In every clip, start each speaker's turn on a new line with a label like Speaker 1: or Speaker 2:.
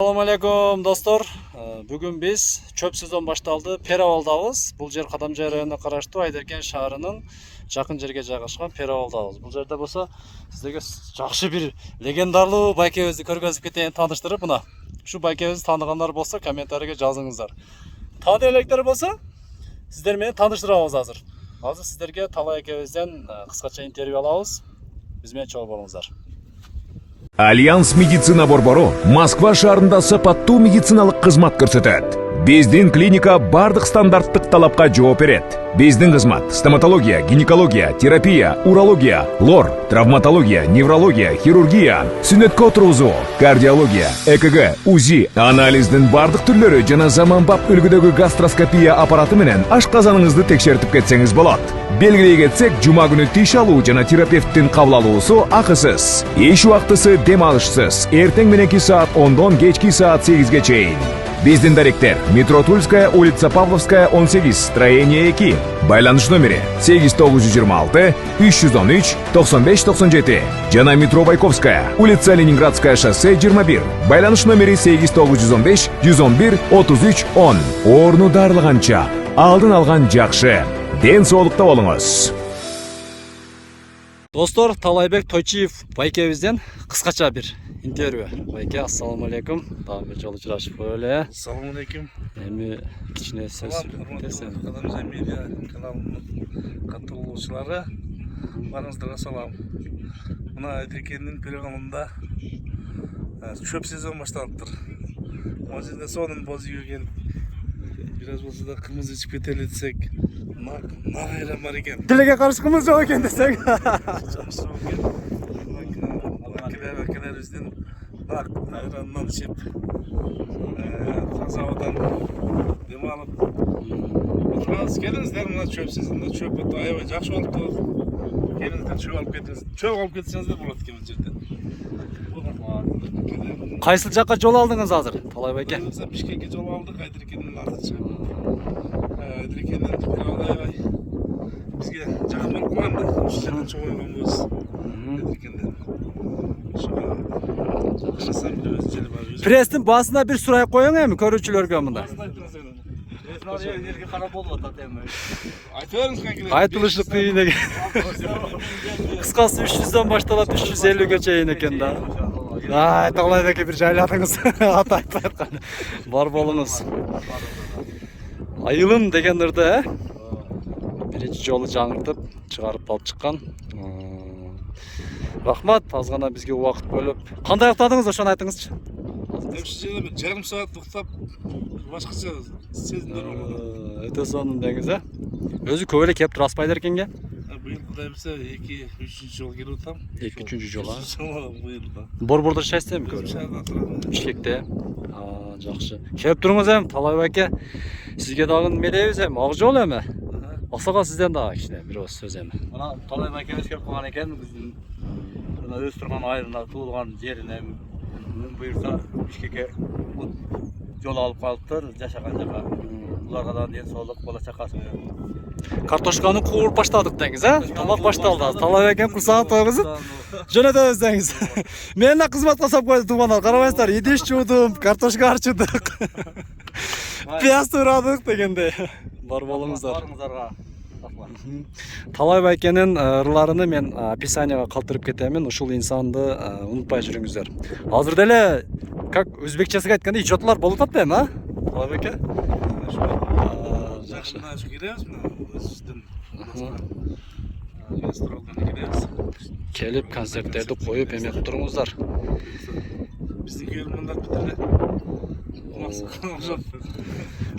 Speaker 1: Assalamu alaikum достор. Бүгін біз чөп сезон башталды. Перавалдабыз. Бұл жер Кадамжай районуна караштуу Айдеркен шаарынын жакын жерге жайгашкан Перавалдабыз. Бұл жерде болсо сиздерге жакшы бир легендарлуу байкебизди көргөзүп кетейин, тааныштырып мына. Ушу байкебизди тааныгандар болсо комментарийге жазыңыздар. Тааны электер болсо сиздер менен тааныштырабыз азыр. Азыр сиздерге Талай экебизден кыскача интервью алабыз. Биз менен чогуу болуңуздар.
Speaker 2: Альянс медицина борбору Москва шаарында сапаттуу медициналык кызмат көрсөтөт. Биздин клиника бардык стандарттык талапка жооп берет. Биздин кызмат стоматология, гинекология, терапия, урология, лор, травматология, неврология, хирургия, сүнөткө отургузуу, кардиология, ЭКГ, УЗИ, анализдин бардык түрлөрү жана заманбап үлгүдөгү гастроскопия аппараты менен ашказаныңызды текшертип кетсеңиз болот. Белгилей кетсек, жума күнү тиш алуу жана терапевттин кабыл алуусу акысыз. Эч убактысы дем алышсыз. Эртең мененки саат 10дон кечки саат 8ге чейин. Биздин даректер: метро Тульская, улица Павловская, 18, строение 2. Байланыш номери 8926 313 9597. Жана метро Байковская, улица Ленинградская, шоссе 21. Байланыш номери 8915 111 33 10. Орну дарылганча алдын алган жакшы. Ден соолукта болуңуз.
Speaker 1: Достор, Талайбек Тойчиев байкебизден кыскача бир интервью. Байке, ассаламу алейкум. Дагы бир жолу учурашып эле.
Speaker 3: Ассаламу алейкум.
Speaker 1: Эми кичине сөз
Speaker 3: Урматтуу Кадамжай медиа каналынын катталуучулары, барыңыздарга салам. Мына Айдеркендин перевалында чөп сезон башталыптыр. Могу жерде сонун боз үйгөн бир аз болсо да кымыз ичип кетели десек, нагайран бар экен.
Speaker 1: Тилеге каршы кымыз жок экен десең.
Speaker 3: Акелерибиздин айранынан ичип, таза абадан дем алып отурабыз. Келиңиздер, мына чөп сезонунда чөп аябай жакшы болуптур. Келиңиздер, чөп алып кетиңиз. Чөп алып кетсеңиздер болот экен бул жерде.
Speaker 1: Кайсыл жакка жол алдыңыз азыр, Талай байке?
Speaker 3: Бишкекке жол алдык, Айдеркендин артынча. Айдеркендин аябай бизге жакын болуп калган да. Ушул жерден чогойгонбуз. Айдеркенден.
Speaker 1: Пресстин басына бир сурай коюң эми көрүүчүлөргө мында. Айтылышы кыйын экен. Кыскасы 300дөн башталып 350ге чейин экен да. Ай, Талай байке бир жайладыңыз. Ат айтпай аткан. Бар болуңуз. Айылым деген ырды, биринчи жолу жаңыртып чыгарып алып чыккан. Рахмат, аз гана бизге убакыт бөлүп. Кандай уктадыңыз, ошону айтыңызчы.
Speaker 3: Ушул жерде жарым саат уктап, башкача сезимдер болду.
Speaker 1: Өтө сонун деңиз, э? Өзү көп эле кеп турасыз Айдеркенге?
Speaker 3: Быйыл Кудай билсе 2-3 жол келип атам.
Speaker 1: 2-3 жол, а?
Speaker 3: Быйылда.
Speaker 1: Борбордо жашайсызбы эми көп?
Speaker 3: Шаарда турам.
Speaker 1: Бишкекте. Жакшы. Келип туруңуз эми, Талай байке. Сизге дагы мелебиз эми, ак жол эми. Асака сизден дагы кичине бир ооз сөз эми.
Speaker 4: Мына Талай байкебиз келип калган экен, биздин өз турган айылында туулган жерине буюрса Бишкекке жол алып калыптыр, жашаган жака. Буларга да ден соолук, бала чакасы менен.
Speaker 1: Картошканы кууруп баштадык деңиз, э? Тамак башталды. Талай байке курсагын тойгузуп жөнөтөбүз деңиз. Мен да кызматка сап койду туугандар. Карабайсыздар, идиш жуудум, картошка арчыдык. Пияз турадык дегенде. Бар болуңуздар.
Speaker 4: Барыңыздарга.
Speaker 1: Талай байкенин ырларыны мен описанияга калтырып кетемин. Ушул инсанды унутпай жүрүңүздөр. Азыр деле как өзбекчеси айтканда ижотлар болуп атпайбы, эми, а? Талай байке.
Speaker 3: Жакшы. Мына келебиз, мына өзүбүздүн гастролдон келебиз.
Speaker 1: Келип концерттерди коюп эмек туруңуздар.
Speaker 3: Биздин көрөрмандар бир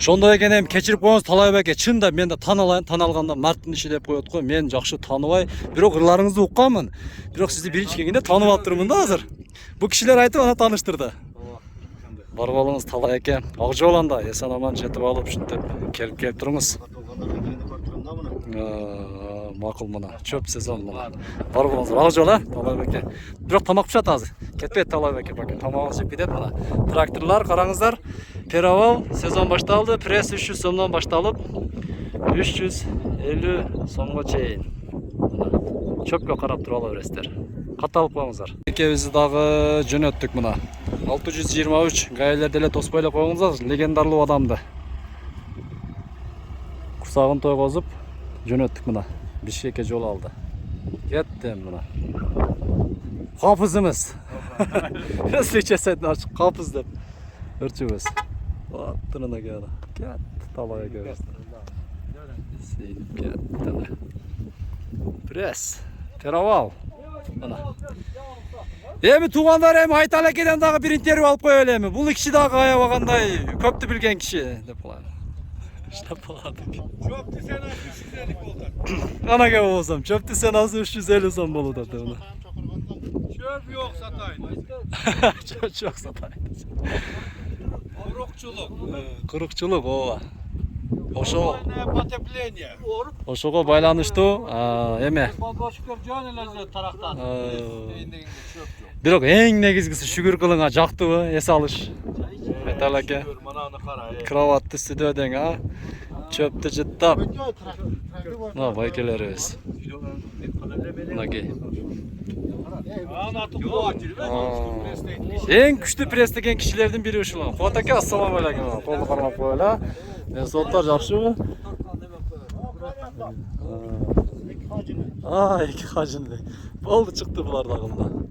Speaker 1: Ошондой экен эми кечирип коюңуз Талай байке. Чында мен да таанылайын, тааналганда марттын иши деп коет го. Мен жакшы тааныбай, бирок ырларыңызды укканмын. Бирок сизди биринчи келгенде таанып атырмын да азыр. Бул кишилер айтып ана тааныштырды. Бар болуңуз Талай эке. Ак жол анда эсен аман жетип алып ушинтип келип туруңуз. Макул мына чөп сезон мына. Бар болуңуз. Ак жол, а? Талай байке. Бирок тамак пишат азыр. Кетпейт Талай байке. Тамагыңыз жеп кетет мына. Тракторлор караңыздар. Перавал сезон башталды. Пресс 300 сомдон башталып 350 сомго чейин. Чөпкө карап туруп ала бересиздер. катталып коюңуздар. Экебизди дагы жөнөттүк мына. 623 гаелерде эле тоспой эле коюңуздар, легендарлуу адамды. Курсагын тойгозуп жөнөттүк мына. Бишкекке жол алды. Кеттим мына. Капызымыз. Если сайттан ачык капыз деп өрчүбүз. Аттырына келди. Кетти талага келди. Сейип кетти. Пресс. Перовал. Мына. Эми туугандар эми Айтал экеден дагы бир интервью алып коелу эми. Бул киши дагы аябагандай көптү билген киши деп коелу. Иштеп калады.
Speaker 3: Çöptü sen 350 oldu.
Speaker 1: Ana gel olsam çöptü sen az 350 son bolu da bunu.
Speaker 3: Çöp yok satayın.
Speaker 1: Çok satayın.
Speaker 3: Kurukçuluk.
Speaker 1: Kurukçuluk ova. Oşo.
Speaker 3: Потепление.
Speaker 1: Oşoga байланыштуу эме.
Speaker 4: Балбашкар жан эле тарактан.
Speaker 1: Бирок эң негизгиси шүгүр кылыңа жактыбы эс алыш. Айтал аке.
Speaker 3: Manağını kara.
Speaker 1: Кроватты сүдөдең а. Çöptü жыттап. Мына байкелерибиз. Мынакей.
Speaker 3: Anatı kuvvet.
Speaker 1: Эң күчтүү пресстеген кишилердин бири ушул. Кубат аке, ассаламу алейкум. Колду кармап коелу. Мен соттор жакшыбы? Эки хажыны. Эки хажыны. Болду чыкты булар дагы мына.